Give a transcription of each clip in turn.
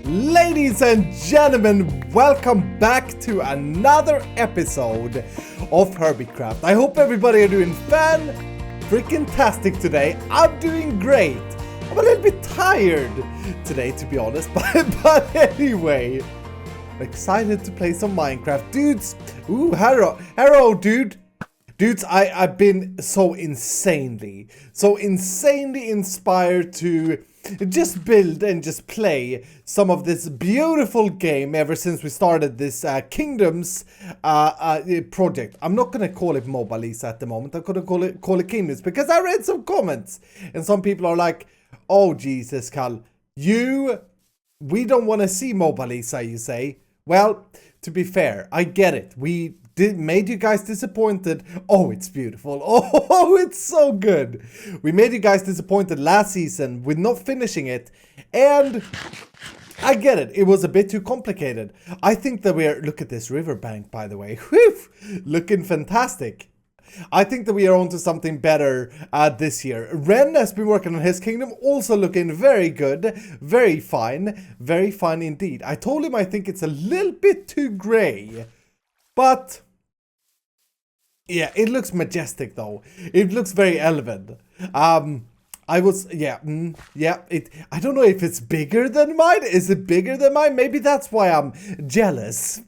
Ladies and gentlemen, welcome back to another episode of HermitCraft. I hope everybody are doing freaking-tastic today. I'm doing great. I'm a little bit tired today, to be honest, but anyway, I'm excited to play some Minecraft. Dudes, ooh, hello, dude. Dudes, I've been so insanely inspired to just build and just play some of this beautiful game ever since we started this Kingdoms project. I'm not gonna call it Mobalisa at the moment. I'm gonna call it Kingdoms because I read some comments and some people are like, "Oh Jesus, Cal, we don't want to see Mobalisa," you say. Well, to be fair, I get it. We made you guys disappointed. Oh, it's beautiful. Oh, it's so good. We made you guys disappointed last season with not finishing it, and I get it. It was a bit too complicated. I think that look at this riverbank, by the way. Whew, looking fantastic. I think that we are onto something better this year. Ren has been working on his kingdom, also looking very good, very fine indeed. I told him I think it's a little bit too gray, but yeah, it looks majestic though. It looks very elegant. I don't know if it's bigger than mine. Is it bigger than mine? Maybe that's why I'm jealous.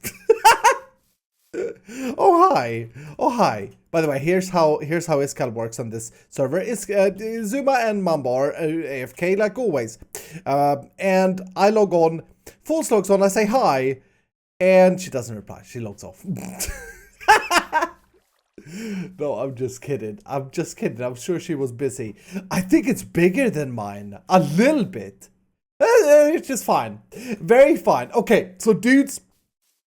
Oh hi. By the way, here's how Iskal works on this server. Zuma and Mamba are AFK like always. And I log on, False logs on, I say hi, and she doesn't reply. She logs off. No, I'm just kidding. I'm sure she was busy. I think it's bigger than mine. A little bit. It's just fine. Very fine. Okay, so dudes,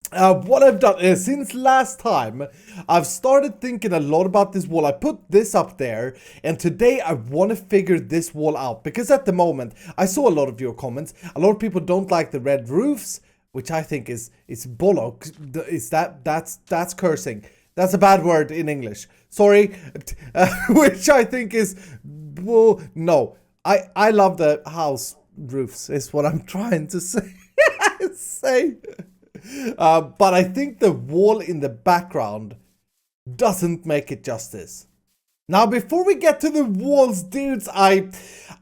what I've done is, since last time, I've started thinking a lot about this wall. I put this up there, and today I want to figure this wall out. Because at the moment, I saw a lot of your comments. A lot of people don't like the red roofs, which I think is bollocks. That's cursing. That's a bad word in English. Sorry. Which I think is... Well, no. I love the house roofs, is what I'm trying to say. But I think the wall in the background doesn't make it justice. Now, before we get to the walls, dudes, I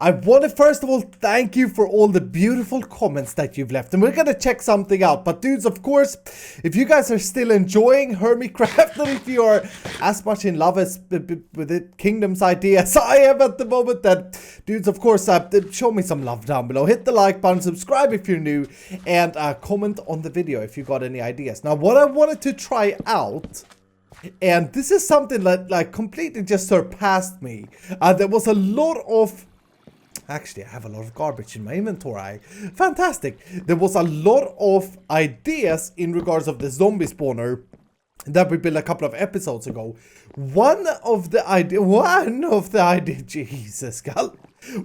want to first of all thank you for all the beautiful comments that you've left. And we're going to check something out. But dudes, of course, if you guys are still enjoying HermitCraft, and if you are as much in love as with the Kingdoms idea as I am at the moment, then dudes, of course, show me some love down below. Hit the like button, subscribe if you're new, and comment on the video if you got any ideas. Now, what I wanted to try out... And this is something that like completely just surpassed me. There was a lot of... Actually, I have a lot of garbage in my inventory. Fantastic. There was a lot of ideas in regards of the zombie spawner that we built a couple of episodes ago. One of the ideas, Jesus, Gal.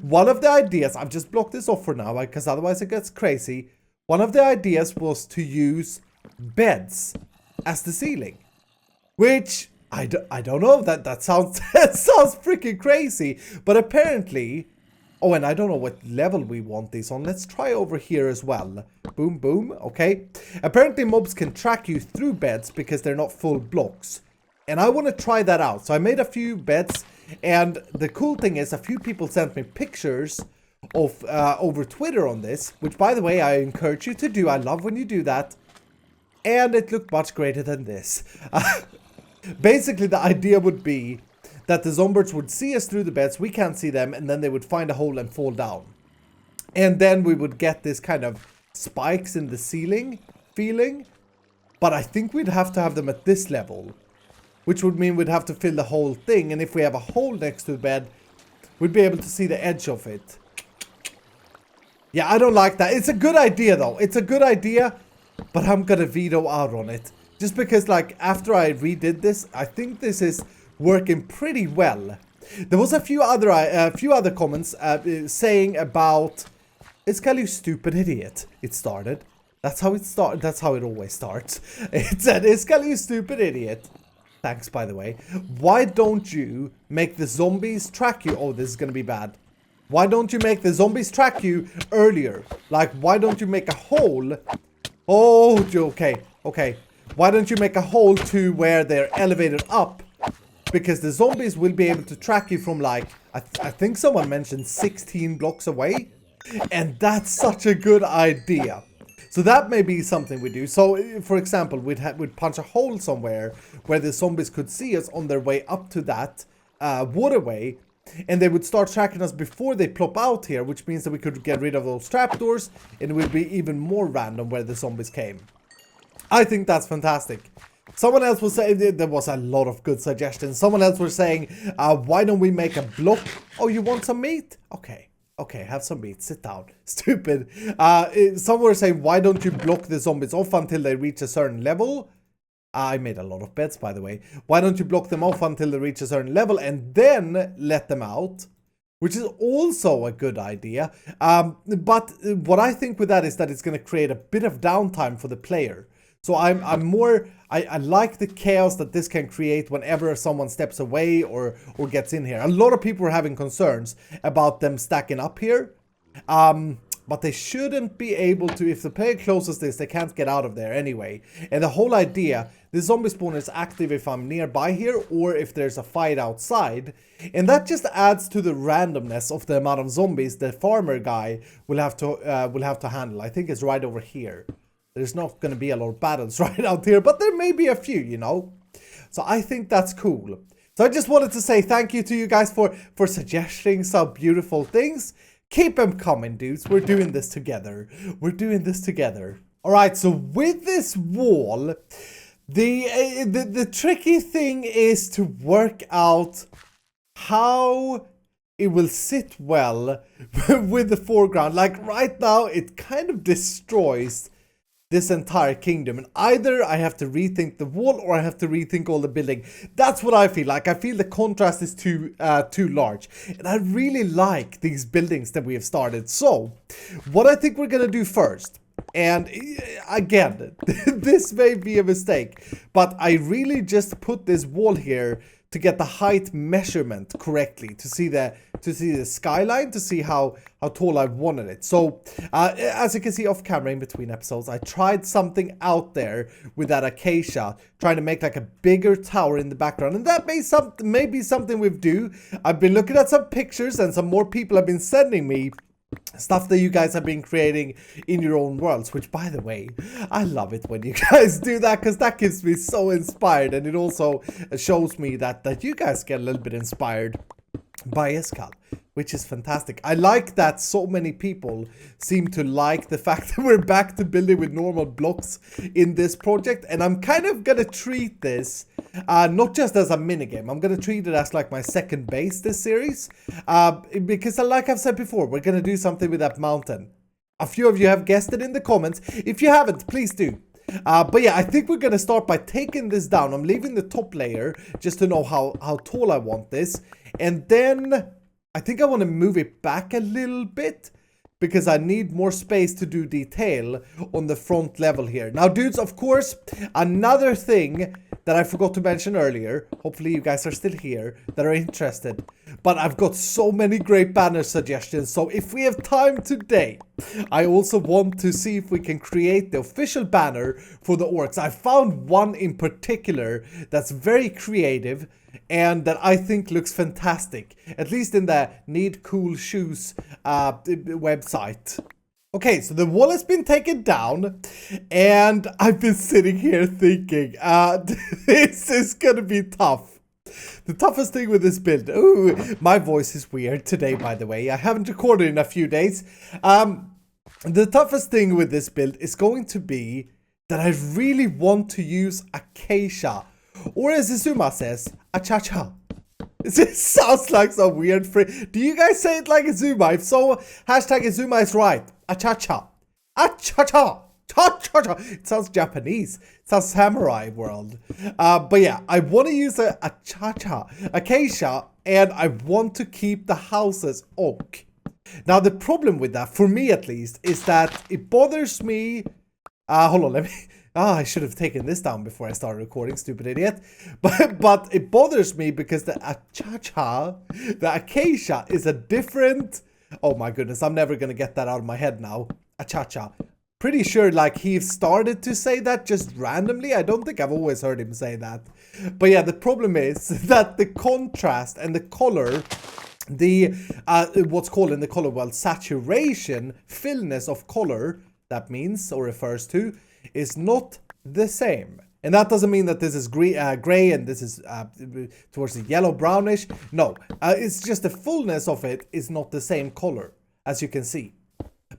One of the ideas, I've just blocked this off for now, because otherwise it gets crazy. One of the ideas was to use beds as the ceiling. Which, I don't know, that sounds freaking crazy. But apparently, oh, and I don't know what level we want these on. Let's try over here as well. Boom, boom, okay. Apparently mobs can track you through beds because they're not full blocks. And I want to try that out. So I made a few beds. And the cool thing is, a few people sent me pictures of over Twitter on this. Which, by the way, I encourage you to do. I love when you do that. And it looked much greater than this. Basically, the idea would be that the zombies would see us through the beds, we can't see them, and then they would find a hole and fall down. And then we would get this kind of spikes in the ceiling feeling. But I think we'd have to have them at this level, which would mean we'd have to fill the whole thing. And if we have a hole next to the bed, we'd be able to see the edge of it. Yeah, I don't like that. It's a good idea, though. It's a good idea, but I'm gonna veto out on it. Just because, like, after I redid this, I think this is working pretty well. There was a few other comments saying about, "Iskal, you stupid idiot." It started. That's how it started. That's how it always starts. It said, "Iskal, you stupid idiot." Thanks, by the way. Why don't you make the zombies track you? Oh, this is gonna be bad. Why don't you make the zombies track you earlier? Like, why don't you make a hole? Oh, okay, okay. Why don't you make a hole to where they're elevated up? Because the zombies will be able to track you from, like, I think someone mentioned 16 blocks away. And that's such a good idea. So that may be something we do. So, for example, we'd punch a hole somewhere where the zombies could see us on their way up to that waterway. And they would start tracking us before they plop out here, which means that we could get rid of those trapdoors. And it would be even more random where the zombies came. I think that's fantastic. Someone else was saying, there was a lot of good suggestions. Someone else was saying, why don't we make a block? Oh, you want some meat? Okay. Okay, have some meat. Sit down. Stupid. Some were saying, why don't you block the zombies off until they reach a certain level? I made a lot of bets, by the way. Why don't you block them off until they reach a certain level and then let them out? Which is also a good idea. But what I think with that is that it's going to create a bit of downtime for the player. So I like the chaos that this can create whenever someone steps away or gets in here. A lot of people are having concerns about them stacking up here. But they shouldn't be able to, if the player closes this, they can't get out of there anyway. And the whole idea, the zombie spawner is active if I'm nearby here or if there's a fight outside. And that just adds to the randomness of the amount of zombies the farmer guy will have to handle. I think it's right over here. There's not going to be a lot of battles right out here, but there may be a few, you know. So I think that's cool. So I just wanted to say thank you to you guys for suggesting some beautiful things. Keep them coming, dudes. We're doing this together. We're doing this together. All right, so with this wall, the tricky thing is to work out how it will sit well with the foreground. Like right now, it kind of destroys this entire kingdom, and either I have to rethink the wall or I have to rethink all the building. That's what I feel like. I feel the contrast is too large, and I really like these buildings that we have started. So what I think we're gonna do first, and again, this may be a mistake, but I really just put this wall here to get the height measurement correctly, to see the skyline, to see how tall I wanted it. So as you can see off camera in between episodes, I tried something out there with that acacia, trying to make like a bigger tower in the background, and that may be something we do. I've been looking at some pictures, and some more people have been sending me stuff that you guys have been creating in your own worlds, which, by the way, I love it when you guys do that, because that keeps me so inspired, and it also shows me that you guys get a little bit inspired by Escal, which is fantastic. I like that so many people seem to like the fact that we're back to building with normal blocks in this project, and I'm kind of gonna treat this not just as a minigame. I'm gonna treat it as like my second base this series, because like I've said before, we're gonna do something with that mountain. A few of you have guessed it in the comments. If you haven't, please do. But yeah, I think we're gonna start by taking this down. I'm leaving the top layer just to know how tall I want this, and then I think I want to move it back a little bit because I need more space to do detail on the front level here. Now, dudes, of course, another thing that I forgot to mention earlier, hopefully you guys are still here that are interested, but I've got so many great banner suggestions. So if we have time today, I also want to see if we can create the official banner for the orcs. I found one in particular that's very creative and that I think looks fantastic, at least in the Need Cool Shoes website. Okay, so the wall has been taken down, and I've been sitting here thinking, this is gonna be tough. The toughest thing with this build, ooh, my voice is weird today, by the way. I haven't recorded in a few days. The toughest thing with this build is going to be that I really want to use acacia, or as Izuma says, achacha. It sounds like some weird phrase. Do you guys say it like Izuma? If so, hashtag Izuma is right. Achacha. Achacha. Cha-cha-cha. It sounds Japanese. It sounds samurai world. But yeah, I want to use a acacia, and I want to keep the houses oak. Now, the problem with that, for me at least, is that it bothers me. Hold on, let me. I should have taken this down before I started recording, stupid idiot. But it bothers me because the acacia is a different Oh my goodness, I'm never gonna get that out of my head now. Achacha. Pretty sure like he started to say that just randomly. I don't think I've always heard him say that. But yeah, the problem is that the contrast and the color, the what's called in the color world saturation, fullness of color, that means or refers to, is not the same. And that doesn't mean that this is gray and this is towards the yellow brownish. No, it's just the fullness of it is not the same color, as you can see.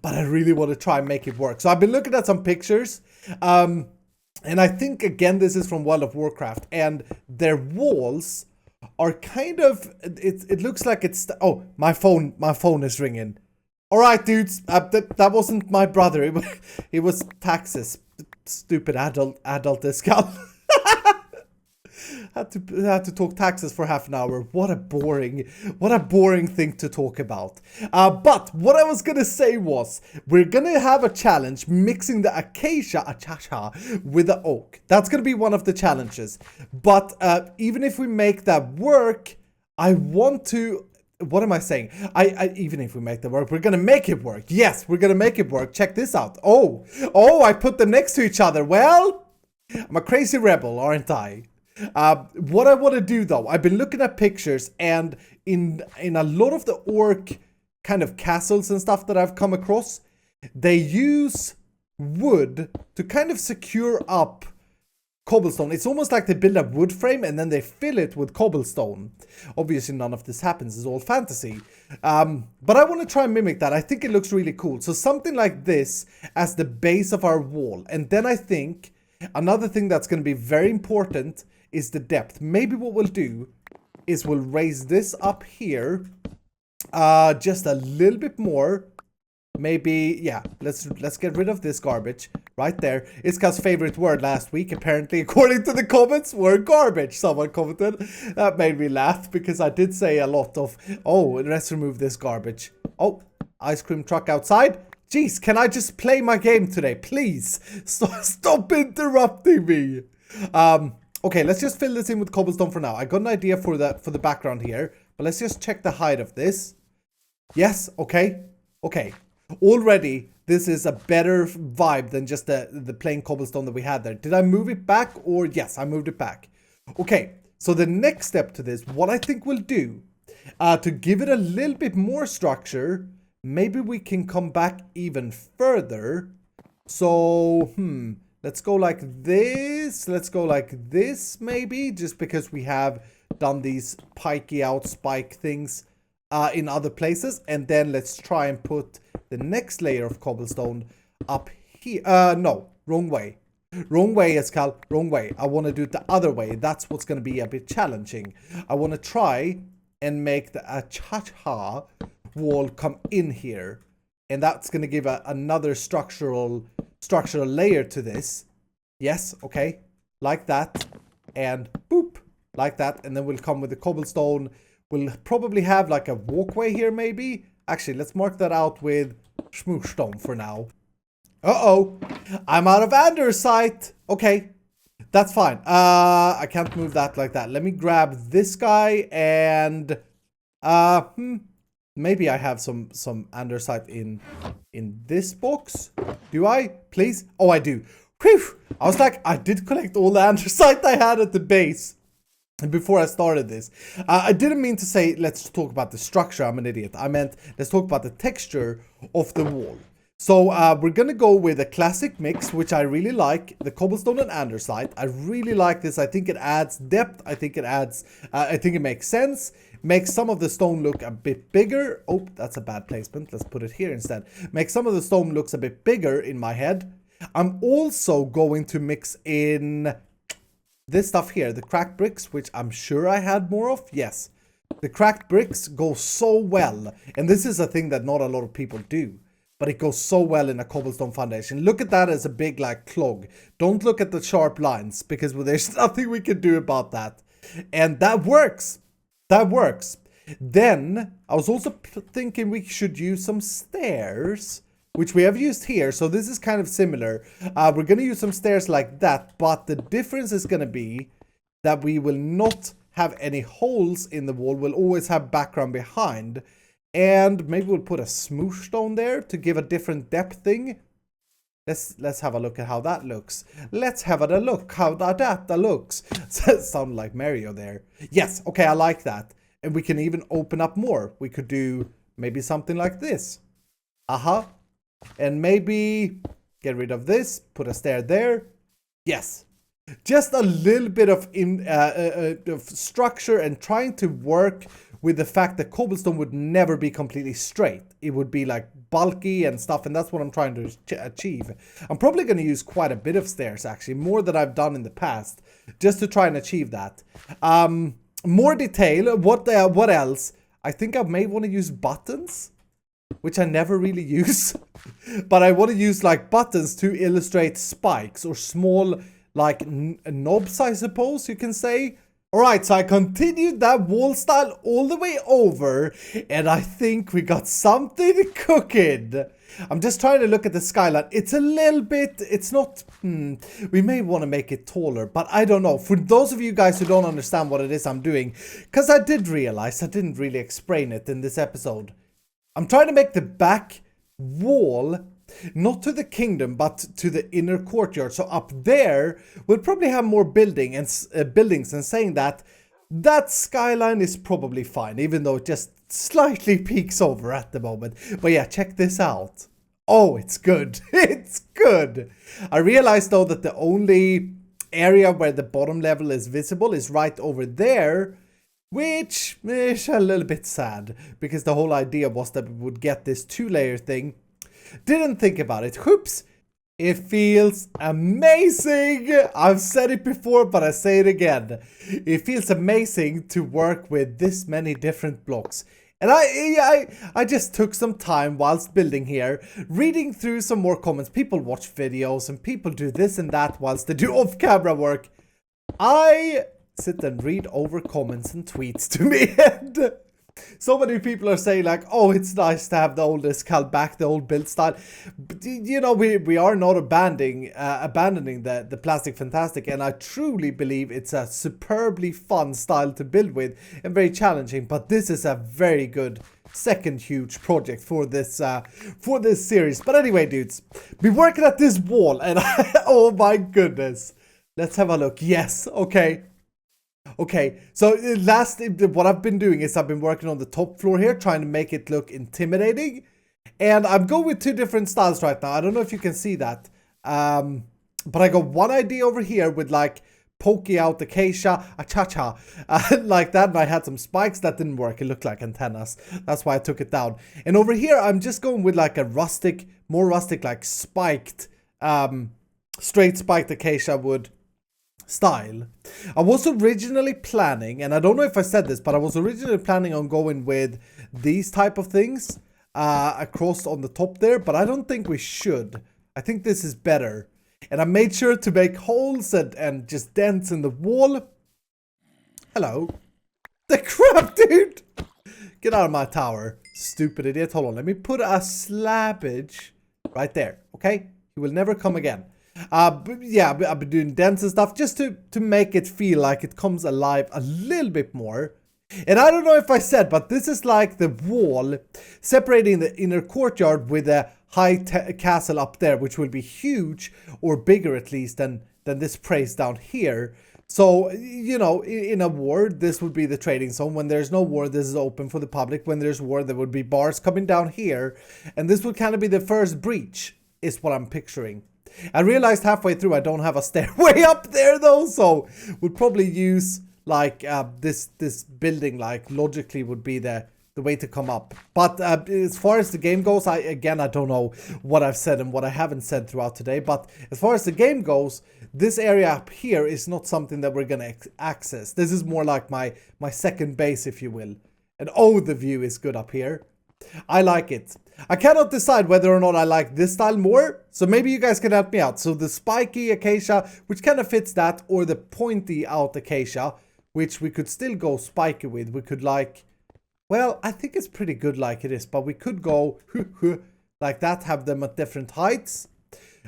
But I really want to try and make it work. So I've been looking at some pictures. And I think, again, this is from World of Warcraft. And their walls are kind of... It looks like it's... Oh, my phone is ringing. All right, dudes. That wasn't my brother. It was Taxes. Stupid adult discount. had to talk taxes for half an hour. What a boring thing to talk about. But what I was gonna say was we're gonna have a challenge mixing the acacia with the oak. That's gonna be one of the challenges. But even if we make that work, I want to. What am I saying? Even if we make that work, we're gonna make it work. Yes, we're gonna make it work. Check this out. Oh, I put them next to each other. Well, I'm a crazy rebel, aren't I? What I want to do though, I've been looking at pictures, and in a lot of the orc kind of castles and stuff that I've come across, they use wood to kind of secure up cobblestone. It's almost like they build a wood frame and then they fill it with cobblestone. Obviously none of this happens, it's all fantasy. But I want to try and mimic that. I think it looks really cool. So something like this as the base of our wall. And then I think another thing that's going to be very important is the depth. Maybe what we'll do is we'll raise this up here just a little bit more. Maybe, yeah, let's get rid of this garbage right there. Iska's favorite word last week, apparently, according to the comments, were garbage. Someone commented. That made me laugh because I did say a lot of, oh, let's remove this garbage. Oh, ice cream truck outside. Jeez, can I just play my game today, please? Stop interrupting me. Okay, let's just fill this in with cobblestone for now. I got an idea for the background here, but let's just check the height of this. Yes, okay. Already, this is a better vibe than just the plain cobblestone that we had there. Did I move it back? Or yes, I moved it back. Okay, so the next step to this, what I think we'll do, to give it a little bit more structure, maybe we can come back even further. So, let's go like this. Let's go like this, maybe, just because we have done these pikey out spike things in other places. And then let's try and put the next layer of cobblestone up here. No, wrong way. Wrong way, Escal. Wrong way. I want to do it the other way. That's what's going to be a bit challenging. I want to try and make the achacha wall come in here. And that's going to give another structural layer to this. Yes, okay. Like that. And boop. Like that. And then we'll come with the cobblestone. We'll probably have like a walkway here, maybe. Actually, let's mark that out with smooshstone for now. Uh-oh. I'm out of andesite. Okay. That's fine. I can't move that like that. Let me grab this guy and... maybe I have some andesite in this box. Do I? Please? Oh, I do. Whew. I was like, I did collect all the andesite I had at the base. And before I started this, I didn't mean to say, let's talk about the structure. I'm an idiot. I meant, let's talk about the texture of the wall. So we're going to go with a classic mix, which I really like. The cobblestone and andesite. I really like this. I think it adds depth. I think it makes sense. Makes some of the stone look a bit bigger. Oh, that's a bad placement. Let's put it here instead. Makes some of the stone looks a bit bigger in my head. I'm also going to mix in this stuff here, the cracked bricks, which I'm sure I had more of. Yes, the cracked bricks go so well. And this is a thing that not a lot of people do. But it goes so well in a cobblestone foundation. Look at that as a big like clog. Don't look at the sharp lines because there's nothing we can do about that. And that works. That works. Then I was also thinking we should use some stairs, which we have used here. So this is kind of similar. We're going to use some stairs like that. But the difference is going to be that we will not have any holes in the wall. We'll always have background behind. And maybe we'll put a smoosh stone there to give a different depth thing. Let's have a look at how that looks. Let's have a look how that looks. Sound like Mario there. Yes, okay, I like that. And we can even open up more. We could do maybe something like this. And maybe get rid of this, put a stair there. Yes. Just a little bit of structure and trying to work with the fact that cobblestone would never be completely straight. It would be like bulky and stuff, and that's what I'm trying to achieve. I'm probably going to use quite a bit of stairs, actually, more than I've done in the past, just to try and achieve that. More detail. What else? I think I may want to use buttons, which I never really use. But I want to use like buttons to illustrate spikes or small like knobs, I suppose you can say. Alright, so I continued that wall style all the way over, and I think we got something cooking. I'm just trying to look at the skyline. It's a little bit, it's not, we may want to make it taller, but I don't know. For those of you guys who don't understand what it is I'm doing, because I did realize I didn't really explain it in this episode. I'm trying to make the back wall not to the kingdom, but to the inner courtyard. So up there, we'll probably have more buildings, and saying that skyline is probably fine, even though it just slightly peaks over at the moment. But yeah, check this out. Oh, it's good. It's good. I realized though that the only area where the bottom level is visible is right over there, which is a little bit sad, because the whole idea was that we would get this 2-layer thing. Didn't think about it. Whoops. It feels amazing. I've said it before, but I say it again. It feels amazing to work with this many different blocks. And I just took some time whilst building here, reading through some more comments. People watch videos and people do this and that whilst they do off-camera work. I sit and read over comments and tweets to me, and so many people are saying like, oh, it's nice to have the old Escal back, the old build style. But, you know, we are not abandoning the Plastic Fantastic, and I truly believe it's a superbly fun style to build with and very challenging. But this is a very good second huge project for this series. But anyway, dudes, be working at this wall, and oh my goodness, let's have a look. Yes, okay. Okay, so what I've been doing is I've been working on the top floor here, trying to make it look intimidating. And I'm going with 2 different styles right now. I don't know if you can see that. But I got one idea over here with like pokey out acacia, like that. And I had some spikes that didn't work. It looked like antennas. That's why I took it down. And over here, I'm just going with like a more rustic, like spiked, straight spiked acacia wood style. I was originally planning, and I don't know if I said this, but I was originally planning on going with these type of things across on the top there, but I don't think we should. I think this is better. And I made sure to make holes and just dents in the wall. Hello. The crap, dude! Get out of my tower, stupid idiot. Hold on, let me put a slabbage right there, okay? He will never come again. But yeah, I've been doing dents and stuff just to make it feel like it comes alive a little bit more. And I don't know if I said, but this is like the wall separating the inner courtyard with a high castle up there, which will be huge, or bigger at least than this place down here. So, you know, in a war, this would be the trading zone. When there's no war, this is open for the public. When there's war, there would be bars coming down here. And this would kind of be the first breach, is what I'm picturing. I realized halfway through I don't have a stairway up there though, so we'll probably use like this building, like logically would be the way to come up. But as far as the game goes, I don't know what I've said and what I haven't said throughout today, but as far as the game goes, this area up here is not something that we're gonna access. This is more like my second base, if you will. And oh, the view is good up here. I like it. I cannot decide whether or not I like this style more, so maybe you guys can help me out. So the spiky acacia, which kind of fits that, or the pointy out acacia, which we could still go spiky with. We could like, well, I think it's pretty good like it is, but we could go like that, have them at different heights.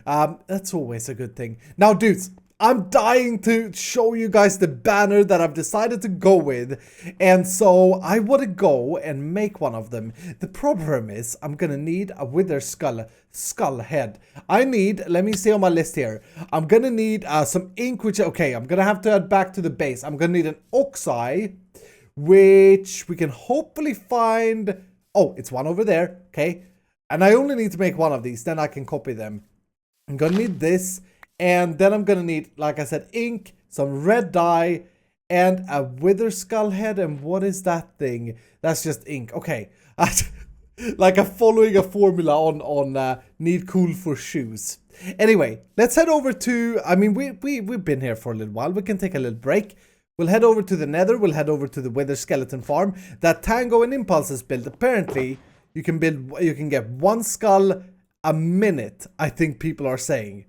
That's always a good thing. Now, dudes, I'm dying to show you guys the banner that I've decided to go with. And so I want to go and make one of them. The problem is I'm going to need a wither skull head. I need, let me see on my list here. I'm going to need some ink, which, okay, I'm going to have to head back to the base. I'm going to need an ox eye, which we can hopefully find. Oh, it's one over there. Okay. And I only need to make one of these. Then I can copy them. I'm going to need this. And then I'm going to need, like I said, ink, some red dye, and a wither skull head. And what is that thing? That's just ink. Okay. Like I'm following a formula on need cool for shoes. Anyway, let's head over to, I mean, we've been here for a little while. We can take a little break. We'll head over to the nether. We'll head over to the wither skeleton farm that Tango and Impulse has built. Apparently, you can get one skull a minute, I think people are saying.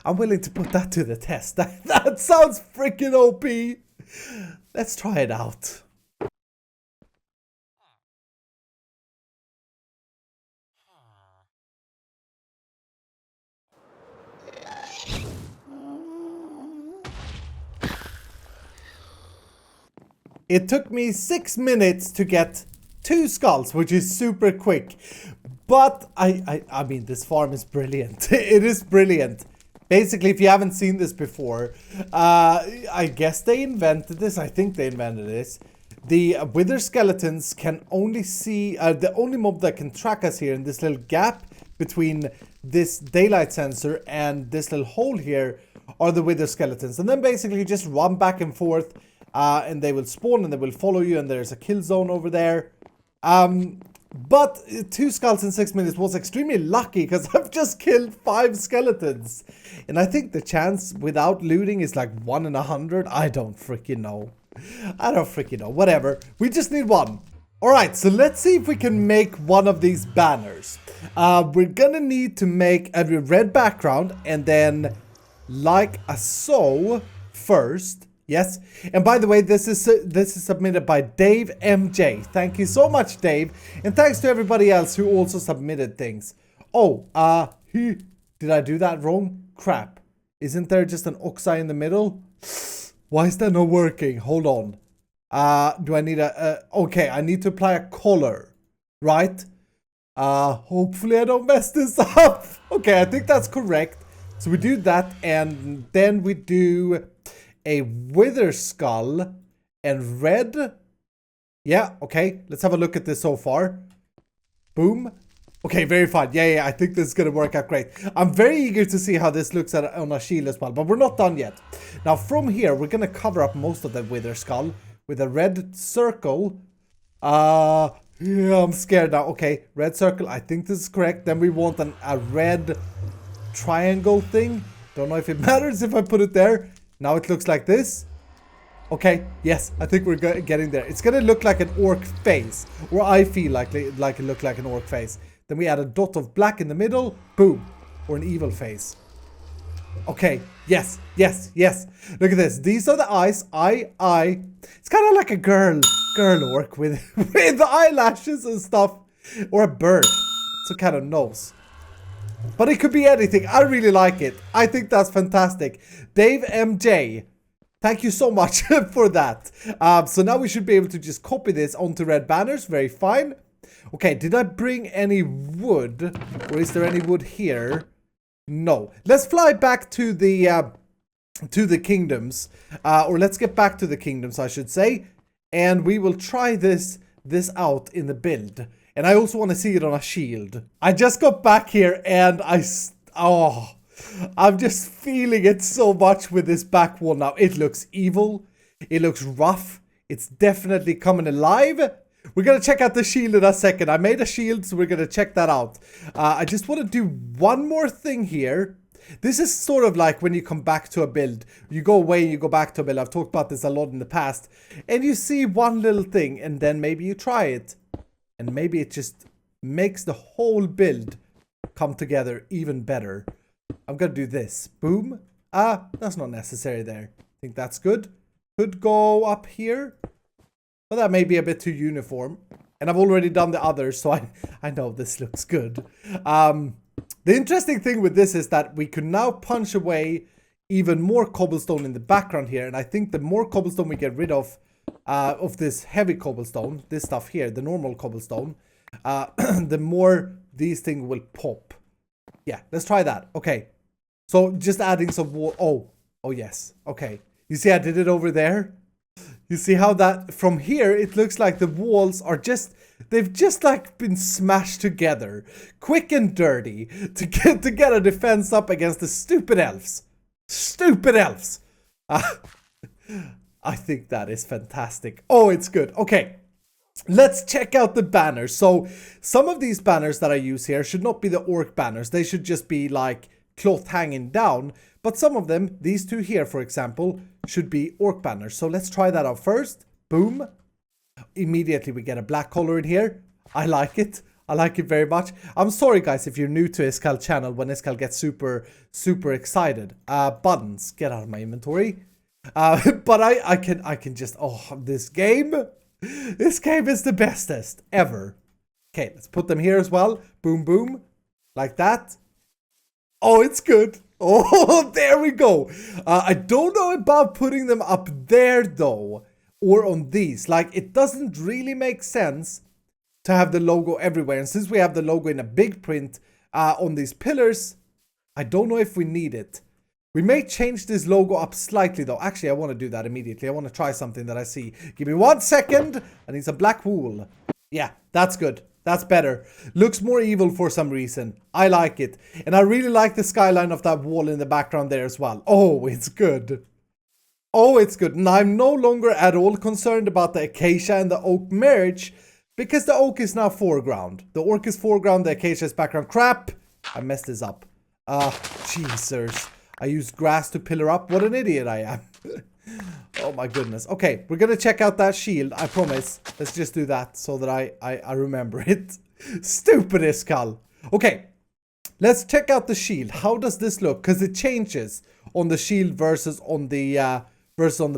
I'm willing to put that to the test. That sounds freaking OP. Let's try it out. It took me 6 minutes to get 2 skulls, which is super quick. But I mean, this farm is brilliant. It is brilliant. Basically, if you haven't seen this before, I guess they invented this. I think they invented this. The wither skeletons can only see, the only mob that can track us here in this little gap between this daylight sensor and this little hole here are the wither skeletons. And then basically you just run back and forth and they will spawn and they will follow you, and there's a kill zone over there. But 2 skulls in 6 minutes was extremely lucky because I've just killed 5 skeletons. And I think the chance without looting is like 1 in 100. I don't freaking know. Whatever. We just need one. Alright, so let's see if we can make one of these banners. We're gonna need to make a red background and then like a so first. Yes, and by the way, this is submitted by Dave MJ. Thank you so much, Dave, and thanks to everybody else who also submitted things. Oh, did I do that wrong? Crap! Isn't there just an ox eye in the middle? Why is that not working? Hold on. Do I need okay, I need to apply a color, right? Hopefully I don't mess this up. Okay, I think that's correct. So we do that, and then we do a wither skull and red. Yeah, okay. Let's have a look at this so far. Boom. Okay, very fine. Yeah, I think this is going to work out great. I'm very eager to see how this looks on a shield as well, but we're not done yet. Now, from here, we're going to cover up most of the wither skull with a red circle. Yeah, I'm scared now. Okay, red circle. I think this is correct. Then we want a red triangle thing. Don't know if it matters if I put it there. Now it looks like this. Okay, yes, I think we're getting there. It's gonna look like an orc face, or I feel like it looked like an orc face. Then we add a dot of black in the middle. Boom, or an evil face. Okay, yes. Look at this. These are the eyes. It's kind of like a girl orc with eyelashes and stuff, or a bird. So kind of nose. But it could be anything. I really like it. I think that's fantastic. Dave MJ, thank you so much for that. So now we should be able to just copy this onto red banners. Very fine. Okay, did I bring any wood? Or is there any wood here? No. Let's fly back to the kingdoms. Or let's get back to the kingdoms, I should say. And we will try this out in the build. And I also want to see it on a shield. I just got back here and I'm just feeling it so much with this back wall now. It looks evil. It looks rough. It's definitely coming alive. We're going to check out the shield in a second. I made a shield, so we're going to check that out. I just want to do one more thing here. This is sort of like when you come back to a build. You go away and you go back to a build. I've talked about this a lot in the past. And you see one little thing and then maybe you try it. And maybe it just makes the whole build come together even better. I'm going to do this. Boom. That's not necessary there. I think that's good. Could go up here. But that may be a bit too uniform. And I've already done the others, so I know this looks good. The interesting thing with this is that we can now punch away even more cobblestone in the background here. And I think the more cobblestone we get rid of this heavy cobblestone, this stuff here, the normal cobblestone, the more these things will pop. Yeah, let's try that. Okay. So just adding some wall. Oh, yes. Okay. You see I did it over there? You see how that from here, it looks like the walls are just, they've just like been smashed together. Quick and dirty to get a defense up against the stupid elves. Stupid elves. I think that is fantastic. Oh, it's good. Okay. Let's check out the banners. So some of these banners that I use here should not be the orc banners. They should just be like cloth hanging down. But some of them, these two here, for example, should be orc banners. So let's try that out first. Boom. Immediately we get a black color in here. I like it. I like it very much. I'm sorry, guys, if you're new to Iskal channel when Iskal gets super excited. Buttons. Get out of my inventory. But I can just, this game is the bestest ever. Okay, let's put them here as well. Boom, boom. Like that. Oh, it's good. Oh, there we go. I don't know about putting them up there, though. Or on these. Like, it doesn't really make sense to have the logo everywhere. And since we have the logo in a big print on these pillars, I don't know if we need it. We may change this logo up slightly, though. Actually, I want to do that immediately. I want to try something that I see. Give me 1 second. I need some black wool. Yeah, that's good. That's better. Looks more evil for some reason. I like it. And I really like the skyline of that wall in the background there as well. Oh, it's good. Oh, it's good. And I'm no longer at all concerned about the acacia and the oak marriage, because the oak is now foreground. The oak is foreground, the acacia is background. Crap! I messed this up. Jesus. I used grass to pillar up. What an idiot I am. Oh my goodness. Okay, we're gonna check out that shield. I promise. Let's just do that so that I remember it. Stupid Iskal. Okay, let's check out the shield. How does this look? Because it changes on the shield versus on the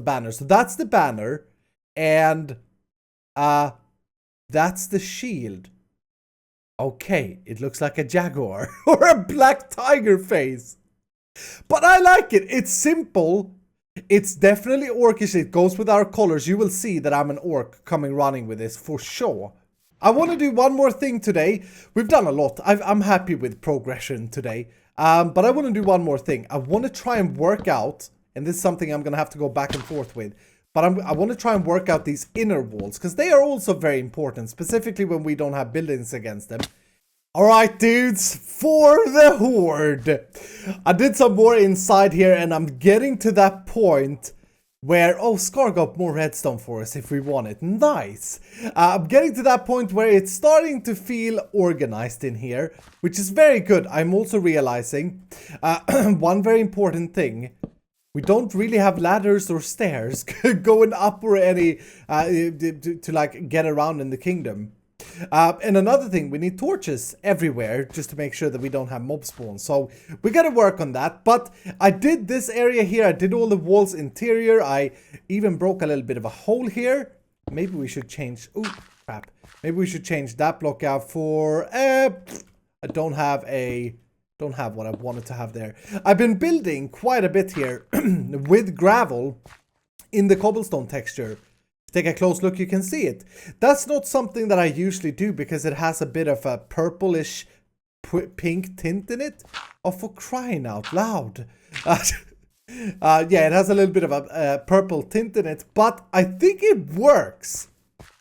banner. So that's the banner, and that's the shield. Okay, it looks like a jaguar or a black tiger face. But I like it. It's simple. It's definitely orcish. It goes with our colors. You will see that I'm an orc coming running with this for sure. I want to do one more thing today. We've done a lot. I'm happy with progression today. But I want to do one more thing. I want to try and work out, and this is something I'm going to have to go back and forth with. But I want to try and work out these inner walls, because they are also very important, specifically when we don't have buildings against them. Alright, dudes, for the horde. I did some more inside here, and I'm getting to that point where, oh, Scar got more redstone for us if we want it. Nice. I'm getting to that point where it's starting to feel organized in here, which is very good. I'm also realizing one very important thing. We don't really have ladders or stairs going up or any to like get around in the kingdom. And another thing, we need torches everywhere just to make sure that we don't have mob spawn. So we gotta work on that. But I did this area here. I did all the walls interior. I even broke a little bit of a hole here. Maybe we should change. Oh, crap. Maybe we should change that block out for. I don't have what I wanted to have there. I've been building quite a bit here with gravel in the cobblestone texture. Take a close look, you can see it. That's not something that I usually do because it has a bit of a purplish pink tint in it. Oh, for crying out loud. Yeah, it has a little bit of a purple tint in it, but I think it works.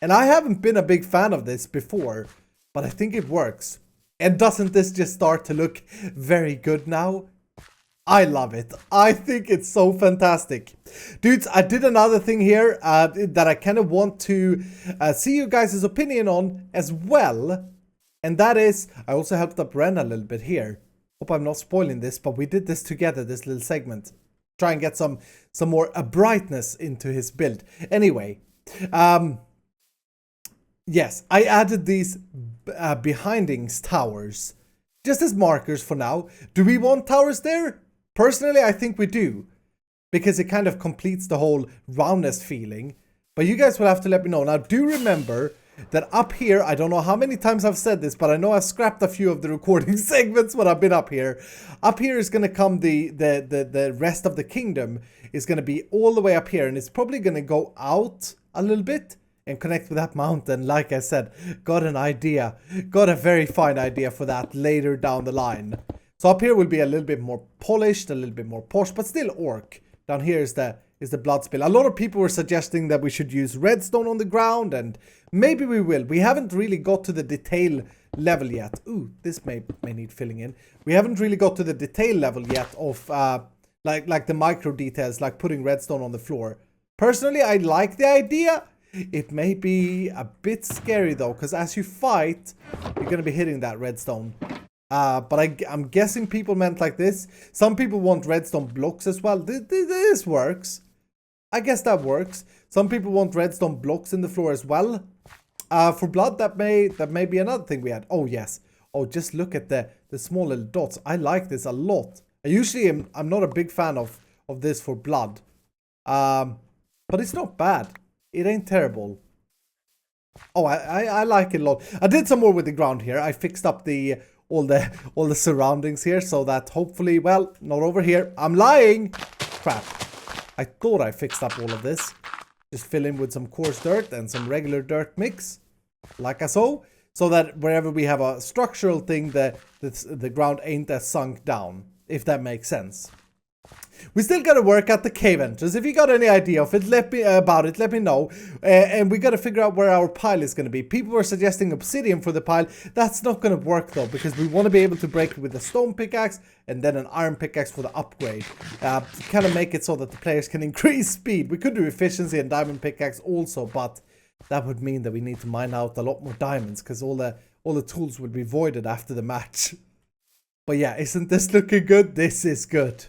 And I haven't been a big fan of this before, but I think it works. And doesn't this just start to look very good now? I love it. I think it's so fantastic. Dudes, I did another thing here that I kind of want to see you guys' opinion on as well. And that is, I also helped up Ren a little bit here. Hope I'm not spoiling this, but we did this together, this little segment. Try and get some more brightness into his build. Anyway, yes, I added these behindings towers. Just as markers for now. Do we want towers there? Personally, I think we do, because it kind of completes the whole roundness feeling. But you guys will have to let me know. Now, do remember that up here, I don't know how many times I've said this, but I know I've scrapped a few of the recording segments when I've been up here. Up here is going to come the rest of the kingdom is going to be all the way up here, and it's probably going to go out a little bit and connect with that mountain. Like I said, got an idea, got a very fine idea for that later down the line. So up here will be a little bit more polished, a little bit more posh, but still orc. Down here is the blood spill. A lot of people were suggesting that we should use redstone on the ground, and maybe we will. We haven't really got to the detail level yet. Ooh, this may need filling in. We haven't really got to the detail level yet of like the micro details, like putting redstone on the floor. Personally, I like the idea. It may be a bit scary though, because as you fight, you're going to be hitting that redstone. But I'm guessing people meant like this. Some people want redstone blocks as well. This works. I guess that works. Some people want redstone blocks in the floor as well. For blood, that may be another thing we had. Oh, yes. Oh, just look at the small little dots. I like this a lot. I'm not a big fan of this for blood. But it's not bad. It ain't terrible. Oh, I like it a lot. I did some more with the ground here. I fixed up all the surroundings here so that hopefully, well, not over here. I'm lying. Crap. I thought I fixed up all of this. Just fill in with some coarse dirt and some regular dirt mix, like so that wherever we have a structural thing, the ground ain't as sunk down, if that makes sense. We still gotta work at the cave entrance. If you got any idea of it, let me know. And we gotta figure out where our pile is gonna be. People were suggesting obsidian for the pile. That's not gonna work though, because we want to be able to break it with a stone pickaxe and then an iron pickaxe for the upgrade. To kind of make it so that the players can increase speed. We could do efficiency and diamond pickaxe also, but that would mean that we need to mine out a lot more diamonds, because all the tools will be voided after the match. But yeah, isn't this looking good? This is good.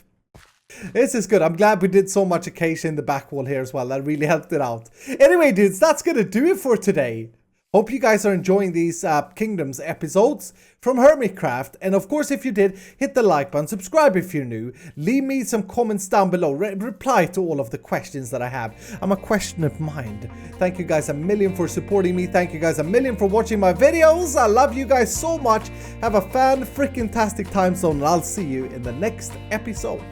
This is good. I'm glad we did so much acacia in the back wall here as well. That really helped it out. Anyway, dudes, that's going to do it for today. Hope you guys are enjoying these Kingdoms episodes from HermitCraft. And of course, if you did, hit the like button, subscribe if you're new, leave me some comments down below, reply to all of the questions that I have. I'm a questionate mind. Thank you guys a million for supporting me. Thank you guys a million for watching my videos. I love you guys so much. Have a fan-freaking-tastic time zone, and I'll see you in the next episode.